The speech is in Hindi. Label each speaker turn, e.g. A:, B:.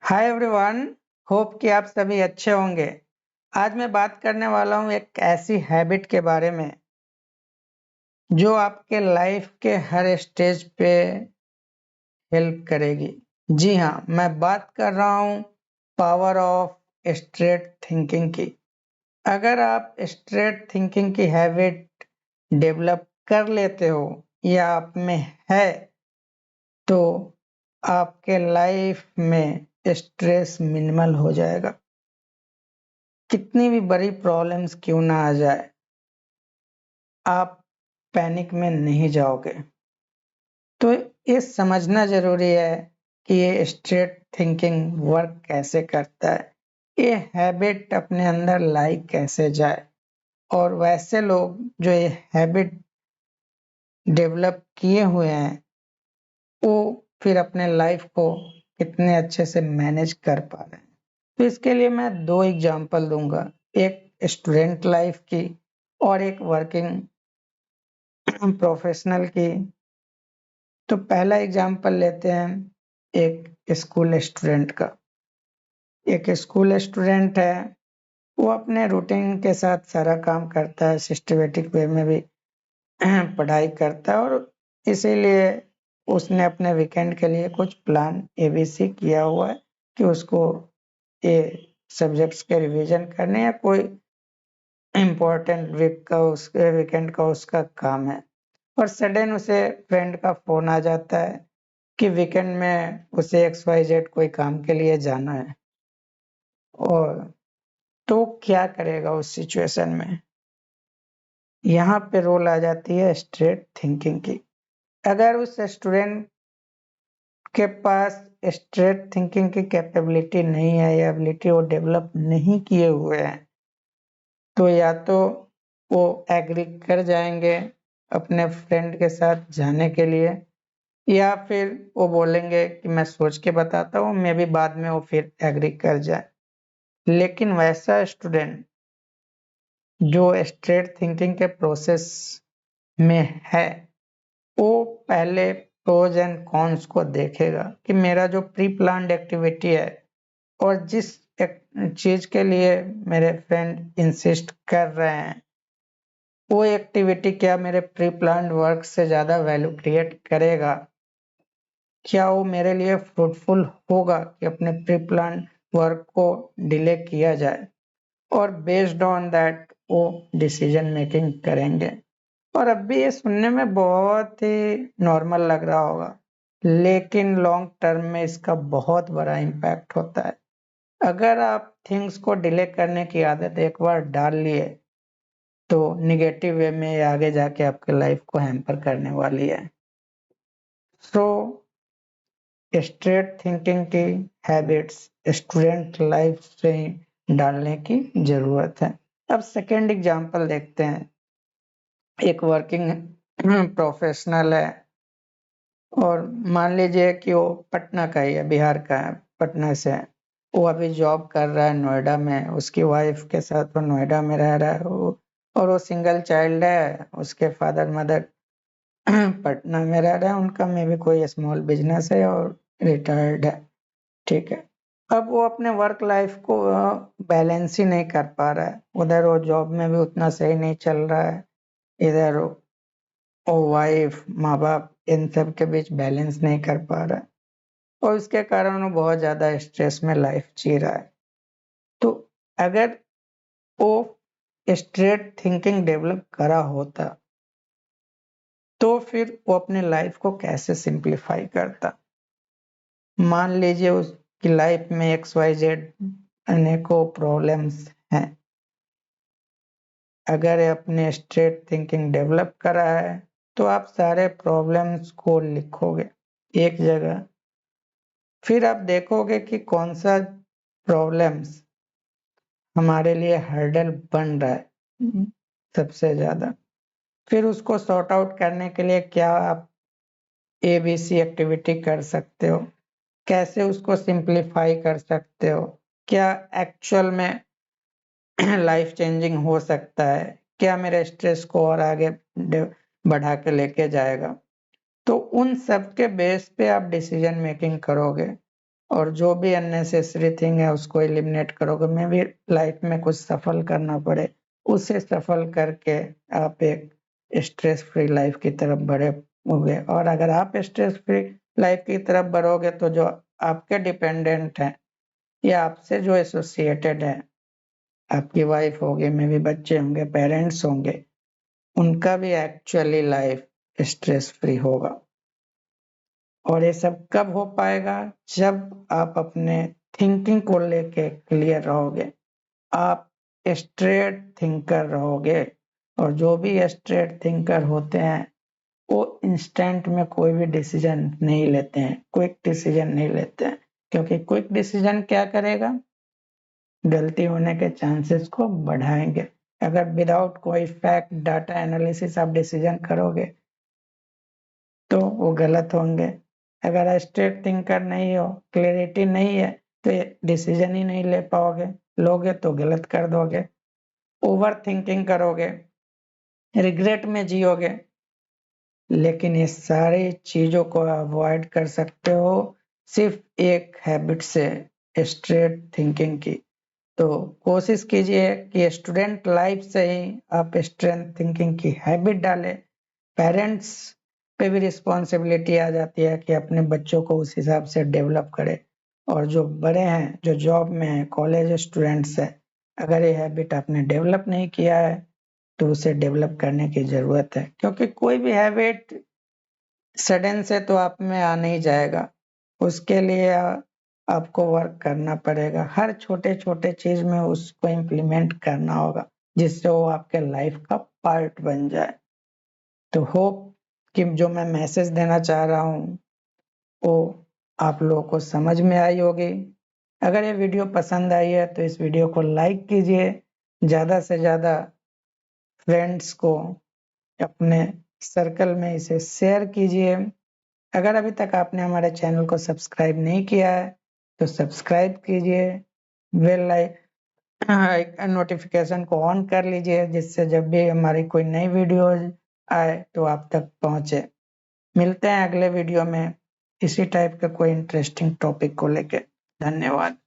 A: Hi everyone. होप कि आप सभी अच्छे होंगे। आज मैं बात करने वाला हूँ एक ऐसी हैबिट के बारे में जो आपके लाइफ के हर स्टेज पे हेल्प करेगी। जी हाँ, मैं बात कर रहा हूँ पावर ऑफ स्ट्रेट थिंकिंग की। अगर आप स्ट्रेट थिंकिंग की हैबिट डेवलप कर लेते हो या आप में है तो आपके लाइफ में स्ट्रेस मिनिमल हो जाएगा। कितनी भी बड़ी प्रॉब्लम्स क्यों ना आ जाए, आप पैनिक में नहीं जाओगे। तो ये समझना ज़रूरी है कि ये स्ट्रेट थिंकिंग वर्क कैसे करता है, ये हैबिट अपने अंदर लाई कैसे जाए, और वैसे लोग जो ये हैबिट डेवलप किए हुए हैं वो फिर अपने लाइफ को कितने अच्छे से मैनेज कर पा रहे हैं। तो इसके लिए मैं दो एग्जांपल दूंगा, एक स्टूडेंट लाइफ की और एक वर्किंग प्रोफेशनल की। तो पहला एग्जांपल लेते हैं एक स्कूल स्टूडेंट का। एक स्कूल स्टूडेंट है, वो अपने रूटीन के साथ सारा काम करता है, सिस्टमेटिक वे में भी पढ़ाई करता है, और इसीलिए उसने अपने वीकेंड के लिए कुछ प्लान एबीसी किया हुआ है कि उसको ये सब्जेक्ट्स के रिवीजन करने या कोई इम्पोर्टेंट वीकेंड का उसका काम है। और सडन उसे फ्रेंड का फोन आ जाता है कि वीकेंड में उसे XYZ कोई काम के लिए जाना है। और तो क्या करेगा उस सिचुएशन में? यहाँ पे रोल आ जाती है स्ट्रेट थिंकिंग की। अगर उस स्टूडेंट के पास स्ट्रेट थिंकिंग की कैपेबिलिटी नहीं है या एबिलिटी वो डेवलप नहीं किए हुए हैं, तो या तो वो एग्री कर जाएंगे अपने फ्रेंड के साथ जाने के लिए, या फिर वो बोलेंगे कि मैं सोच के बताता हूँ, मे भी बाद में वो फिर एग्री कर जाए। लेकिन वैसा स्टूडेंट जो स्ट्रेट थिंकिंग के प्रोसेस में है, वो पहले प्रोज एंड कॉन्स को देखेगा कि मेरा जो प्री प्लान्ड एक्टिविटी है और जिस चीज के लिए मेरे फ्रेंड इंसिस्ट कर रहे हैं, वो एक्टिविटी क्या मेरे प्री प्लान्ड वर्क से ज्यादा वैल्यू क्रिएट करेगा, क्या वो मेरे लिए फ्रूटफुल होगा कि अपने प्री प्लान वर्क को डिले किया जाए, और बेस्ड ऑन दैट वो डिसीजन मेकिंग करेंगे। और अब भी ये सुनने में बहुत ही नॉर्मल लग रहा होगा, लेकिन लॉन्ग टर्म में इसका बहुत बड़ा इम्पैक्ट होता है। अगर आप थिंग्स को डिले करने की आदत एक बार डाल लिए तो निगेटिव वे में ये आगे जाके आपके लाइफ को हैम्पर करने वाली है। सो स्ट्रेट थिंकिंग की हैबिट्स स्टूडेंट लाइफ से ही डालने की जरूरत है। अब सेकेंड एग्जांपल देखते हैं। एक वर्किंग प्रोफेशनल है, और मान लीजिए कि वो पटना का ही है, बिहार का है, पटना से है। वो अभी जॉब कर रहा है नोएडा में, उसकी वाइफ के साथ वो नोएडा में रह रहा है और वो सिंगल चाइल्ड है। उसके फादर मदर पटना में रह रहे हैं, उनका में भी कोई स्मॉल बिजनेस है और रिटायर्ड है। ठीक है। अब वो अपने वर्क लाइफ को बैलेंस ही नहीं कर पा रहा है। उधर वो जॉब में भी उतना सही नहीं चल रहा है, इधर वो वाइफ माँ बाप इन सब के बीच बैलेंस नहीं कर पा रहा है, और उसके कारण वो बहुत ज्यादा स्ट्रेस में लाइफ जी रहा है। तो अगर वो स्ट्रेट थिंकिंग डेवलप करा होता तो फिर वो अपने लाइफ को कैसे सिंप्लीफाई करता। मान लीजिए उसकी लाइफ में XYZ अनेकों प्रॉब्लम्स हैं। अगर अपने स्ट्रेट थिंकिंग डेवलप करा है तो आप सारे प्रॉब्लम्स को लिखोगे एक जगह, फिर आप देखोगे कि कौन सा प्रॉब्लम्स हमारे लिए हर्डल बन रहा है सबसे ज्यादा। फिर उसको सॉर्ट आउट करने के लिए क्या आप ABC एक्टिविटी कर सकते हो, कैसे उसको सिंप्लीफाई कर सकते हो, क्या एक्चुअल में लाइफ चेंजिंग हो सकता है, क्या मेरे स्ट्रेस को और आगे बढ़ा के लेके जाएगा। तो उन सब के बेस पे आप डिसीजन मेकिंग करोगे। और जो भी अननेसेसरी थिंग है उसको एलिमिनेट करोगे। मे भी लाइफ में कुछ सफल करना पड़े, उसे सफल करके आप एक स्ट्रेस फ्री लाइफ की तरफ बढ़ोगे। और अगर आप स्ट्रेस फ्री लाइफ की तरफ बढ़ोगे तो जो आपके डिपेंडेंट हैं या आपसे जो एसोसिएटेड है, आपकी वाइफ होगी, मे भी बच्चे होंगे, पेरेंट्स होंगे, उनका भी एक्चुअली लाइफ स्ट्रेस फ्री होगा। और ये सब कब हो पाएगा? जब आप अपने थिंकिंग को लेके क्लियर रहोगे, आप स्ट्रेट थिंकर रहोगे। और जो भी स्ट्रेट थिंकर होते हैं वो इंस्टेंट में कोई भी डिसीजन नहीं लेते हैं, क्विक डिसीजन नहीं लेते हैं, क्योंकि क्विक डिसीजन क्या करेगा? गलती होने के चांसेस को बढ़ाएंगे। अगर विदाउट कोई फैक्ट डाटा एनालिसिस आप डिसीजन करोगे तो वो गलत होंगे। अगर स्ट्रेट थिंकर नहीं हो, क्लैरिटी नहीं है, तो डिसीजन ही नहीं ले पाओगे, लोगे तो गलत कर दोगे, ओवर थिंकिंग करोगे, रिग्रेट में जियोगे। लेकिन ये सारी चीजों को अवॉइड कर सकते हो सिर्फ एक हैबिट से, स्ट्रेट थिंकिंग की। तो कोशिश कीजिए कि स्टूडेंट लाइफ से ही आप स्ट्रेट थिंकिंग की हैबिट डालें। पेरेंट्स पे भी रिस्पॉन्सिबिलिटी आ जाती है कि अपने बच्चों को उस हिसाब से डेवलप करे। और जो बड़े हैं, जो जॉब में हैं, कॉलेज स्टूडेंट्स हैं, अगर ये हैबिट आपने डेवलप नहीं किया है तो उसे डेवलप करने की जरूरत है। क्योंकि कोई भी हैबिट सडन से तो आप में आ नहीं जाएगा, उसके लिए आपको वर्क करना पड़ेगा। हर छोटे छोटे चीज में उसको इम्प्लीमेंट करना होगा जिससे वो आपके लाइफ का पार्ट बन जाए। तो होप कि जो मैं मैसेज देना चाह रहा हूँ वो आप लोगों को समझ में आई होगी। अगर ये वीडियो पसंद आई है तो इस वीडियो को लाइक कीजिए, ज़्यादा से ज़्यादा फ्रेंड्स को, अपने सर्कल में इसे शेयर कीजिए। अगर अभी तक आपने हमारे चैनल को सब्सक्राइब नहीं किया है तो सब्सक्राइब कीजिए, बेल नोटिफिकेशन को ऑन कर लीजिए, जिससे जब भी हमारी कोई नई वीडियो आए तो आप तक पहुंचे। मिलते हैं अगले वीडियो में इसी टाइप का कोई इंटरेस्टिंग टॉपिक को लेके। धन्यवाद।